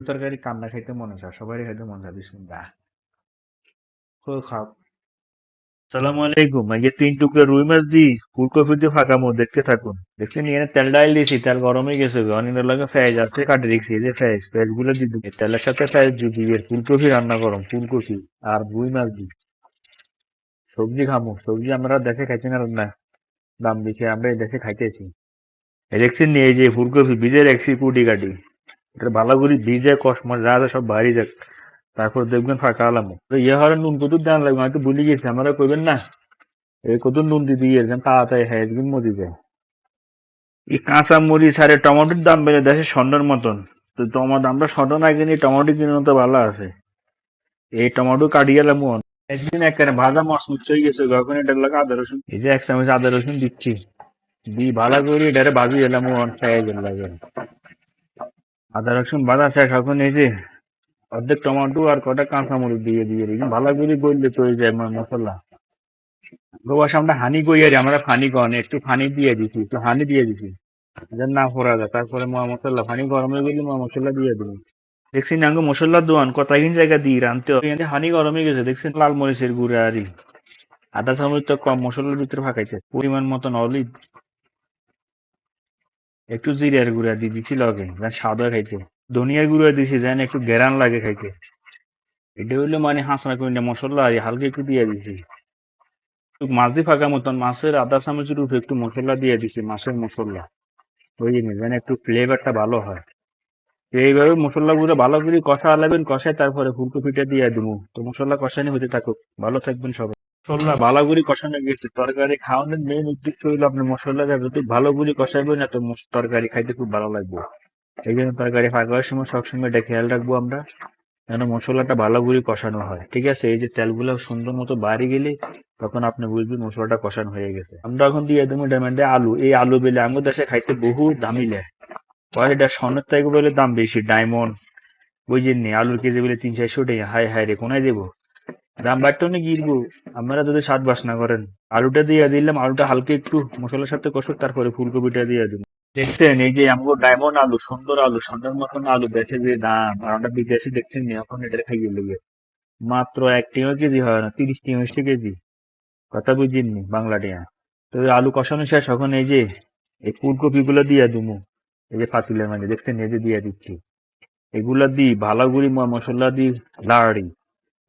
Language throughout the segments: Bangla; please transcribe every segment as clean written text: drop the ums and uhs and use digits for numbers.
তরকারি কান্না খাইতে মনে চায়, সবারই খাইতে মনে চায়। বিসমিল্লাহ। খুব খাও। সালামু আলাইকুম। এই যে 3 টুকরা রুই মাছ দি ফুলকপি দিয়ে ফাঁকামো, দেখতে থাকুন। দেখছেন এখানে তেল ডাল দিয়েছি, তেল গরম হয়ে গেছে। অনিনের লাগে পেঁয়াজ আছে, কাটে রেখেছি। এই যে পেঁয়াজ গুলো দিয়ে দিবি তেলের সাথে। পেঁয়াজ দিবি, এর ফুলকপি রান্না করুন, ফুলকপি আর রুই মাছ দি সবজি খামো। সবজি আমরা দেশে খাইছি না, না দাম দিচ্ছে, আমরা এই দেশে খাইতেছি। এই দেখছেন নি, এই যে ফুলকপি বীজে রাখছি কুটি কাটি। এটা ভালো করে ভিজে কসমা যা যা সব বাইরে যাক, তারপর দেখবেন ফাঁকা আলামো। ইয়ে হওয়ার নুন কত দাম লাগবে আমি তো ভুলে গেছি, আমরা কইবেন না। এই কত নুন দিতে গিয়ে তাড়াতাড়ি হ্যাঁ একদিন মরি যায়। এই কাঁচা মরিচ আর এই টমেটোর দাম বেড়ে দেশে স্বর্ণের মতন। তো টমেটো আমরা স্বর্ণ না কিনি, টমেটো কিনে তো ভালো আছে। এই টমেটো কাটিয়ে গেলাম একদিন একেবারে ভাজা মচমচ হয়ে গেছে। যখন এটা লাগে আদা রসুন, এই যে 1 চামচ আদা রসুন দিচ্ছি, দি ভালো করে এটারে ভাজি এলাম খেয়ে গেল লাগে। আদা রসুন বাজা শেষ, এখন এই যে অর্ধেক টমেটো আর কটা কাঁচামরিচ দিয়ে দিয়ে দিই ভালো করে গললে তৈরি যায় মশলা। গোবাস আমরা হানি কই আর আমরা ফানি কন, একটু ফানি দিয়ে দিছি, একটু হানি দিয়ে দিছি যেন না পড়া যায়। তারপরে মশলা পানি গরম হয়ে গেলে মশলা দিয়ে দিবি। দেখছি না মশলার দোকান কত জায়গা দিয়ে রানতে হবে। এখানে হানি গরম হয়ে গেছে, দেখছেন লাল মরিচের গুঁড়া আর আদা চামচ তো কম মশলার ভিতরে ফাঁকাইছে। পরিমাণ মতন অলিভ, একটু জিরার গুঁড়া দিয়ে দিছি লগে যেন স্বাদ হয় খাইতে। ধনিয়ার গুঁড়া দিছি যেন একটু গেরান লাগে খাইতে। এটা হইলো মানে হাঁসনা করে মশলা আর হালকা একটু দিয়ে দিছি। মাছ দিয়ে ফাঁকা মতন মাছের আদা চামচের উপরে একটু মশলা দিয়ে দিছি, মাছের মশলা ওই জিনিস যেন একটু ফ্লেভারটা ভালো হয়। এইভাবে মশলা গুলো ভালো করে কষা আলাবেন, কষায় তারপরে ফুলকপিটা দিয়ে দেবো। তো মশলা কষানি হতে থাকুক, ভালো থাকবেন সবাই। মশলা ভালো করে কষানো গেছে, তরকারি খাওয়ানোর মেইন উদ্দেশ্য হইলো আপনি মশলাটা যত ভালো করে কষাবেন এত তরকারি খাইতে খুব ভালো লাগবে। এই জন্য তরকারি ফাঁকার সময় সবসময় এটা খেয়াল রাখবো আমরা, যেন মশলাটা ভালো করে কষানো হয়। ঠিক আছে, এই যে তেলগুলো সুন্দর মতো বাড়ি গেলে তখন আপনি বুঝবেন মশলাটা কষানো হয়ে গেছে। আমরা এখন দিয়ে দেবো ডায়মন্ডে আলু। এই আলু বেলে আমাদের দেশে খাইতে বহু দামি লে, এটা স্বর্ণের থেকে বলে দাম বেশি। ডায়মন্ড ওই যে নেই আলুর কেজি বলে 300-400 টাকা। হায় হায় রে, কোনায় দেবো? দাম বাড়তে অনেক গিরবো আপনারা যদি স্বাদ বাস না করেন। আলুটা দিয়ে দিলাম, আলুটা হালকা একটু মশলার সাথে কষুক, তারপরে ফুলকপিটা দিয়ে দিন। দেখছেন এই যে আমাকে ডায়মন্ড আলু, সুন্দর আলু, সোনার মতন আলু, দেশে যে দাম আর আমরা বিদেশে দেখছেন নি, এখন এটা খাইয়ে লেগে মাত্র 1 টাকা কেজি হয় না, 30 টাকা কেজি। কথা বুঝিনি বাংলা টিয়া। তো এই আলু কষানো শেষ, এখন এই যে এই ফুলকপি গুলো দিয়ে দিবো। এই যে পাতিলের মানে দেখছেন, এই যে দিয়ে দিচ্ছি। এগুলা দি ভালো করে মশলা দি লাড়ি।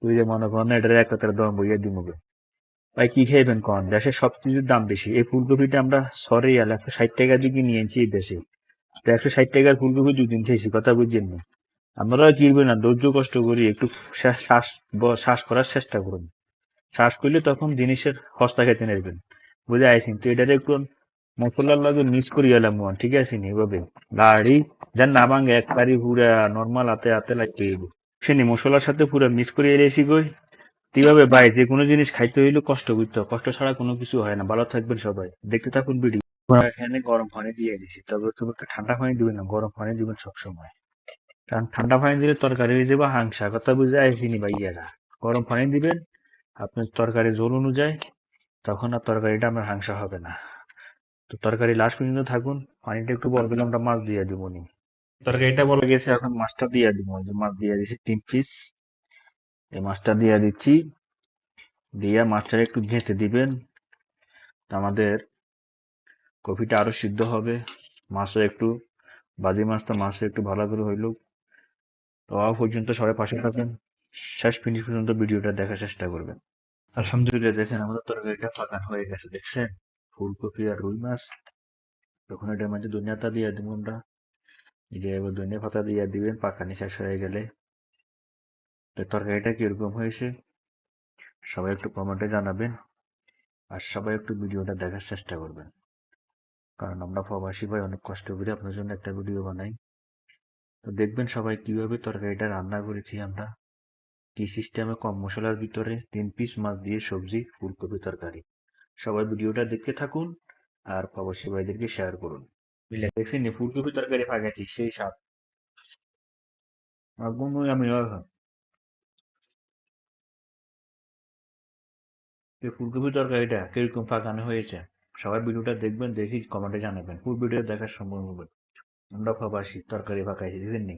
তুই যে মনে কর না এটার এক কথার দম বইয়া দিমুগে। ভাই কি খাইবেন কন? দেশে সবকিছুর দাম বেশি। এই ফুলকপিটা আমরা সরে গেলে 160 টাকা দিয়ে কিনে আনছি এই দেশে। তো 160 টাকার ফুলকপি 2 দিন খেয়েছি, কথা বুঝছেন না। আপনারা কিনবেন না, ধৈর্য কষ্ট করি একটু শ্বাস শ্বাস করার চেষ্টা করুন। শ্বাস করলে তখন জিনিসের হস্তা খেতে নেবেন। বুঝে আইসিন তো এটারে একটু মশলার লাগে মিক্স করি এলাম, ঠিক আছে নি এভাবে লাড়ি যেন না ভাঙে, একবারই পুরা নর্মাল হাতে হাতে লাগতে হইব। সেনি মশলার সাথে পুরো মিক্স করে এলেছি কই। কিভাবে ভাই যে কোনো জিনিস খাইতে হইলে কষ্ট করতে হয়, কষ্ট ছাড়া কোনো কিছু হয় না। ভালো থাকবেন সবাই, দেখতে থাকুন ভিডিও। এখানে গরম পানি দিয়ে দিছি, তবে খুব একটা ঠান্ডা পানি দিবেন না, গরম পানি দিবেন সবসময়। কারণ ঠান্ডা পানি দিলে তরকারি হয়ে যাবে হাংসা, কথা বুঝে আইসিনি ভাইয়ারা। গরম পানি দিবেন আপনার তরকারি ঝোল অনুযায়ী, তখন আর তরকারিটা আমার হাংসা হবে না। তো তরকারি লাস্ট পর্যন্ত থাকুন। পানিটা একটু বলবেন, আমরা মাছ দিয়ে দিব নি। তরকারিটা বলে গেছে, এখন মাছটা দিয়ে দিব। ওই যে মাছ দিয়ে দিচ্ছি 3 পিস, এই মাছটা দিয়ে দিচ্ছি। দিয়ে মাছটা একটু ঘেঁটে দিবেন, আমাদের কফিটা আরো সিদ্ধ হবে। মাছও একটু বাজি মাছটা মাছটা একটু ভালো করে হইল। তো পর্যন্ত সবাই পাশে থাকবেন, শেষ ফিনিশ পর্যন্ত ভিডিওটা দেখার চেষ্টা করবেন। আলহামদুলিল্লাহ, দেখেন আমাদের তরকারিটা পাকান হয়ে গেছে, দেখছেন ফুলকপি আর রুই মাছ। তখন এটার মধ্যে ধনিয়া পাতা দিয়ে দিব আমরা। এই যে এবার ধনিয়া পাতা দিয়ে দিবেন পাকানি শেষ হয়ে গেলে। তো তরকারিটা কিরকম হয়েছে সবাই একটু কমেন্টে জানাবেন, আর সবাই একটু ভিডিওটা দেখার চেষ্টা করবেন। কারণ আমরা প্রবাসী ভাই অনেক কষ্ট করে আপনার জন্য একটা ভিডিও বানাই। তো দেখবেন সবাই কিভাবে তরকারিটা রান্না করেছি আমরা, কি সিস্টেমে কম মশলার ভিতরে 3 পিস মাছ দিয়ে সবজি ফুলকপি তরকারি। সবাই ভিডিওটা দেখতে থাকুন আর প্রবাসী ভাইদেরকে শেয়ার করুন। দেখছেন ফুলকপি তরকারি পাকাচ্ছি, সেই স্বাদ একদম আমি। এই ফুলকপি তরকারিটা কিরকম পাকানো হয়েছে সবাই ভিডিওটা দেখবেন, দেখি কমেন্টে জানাবেন। ফুল ভিডিও দেখার সম্ভব হবে। আমরা প্রবাসী তরকারি পাকাইছি, দেখেননি?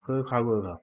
তো খাবো ওরা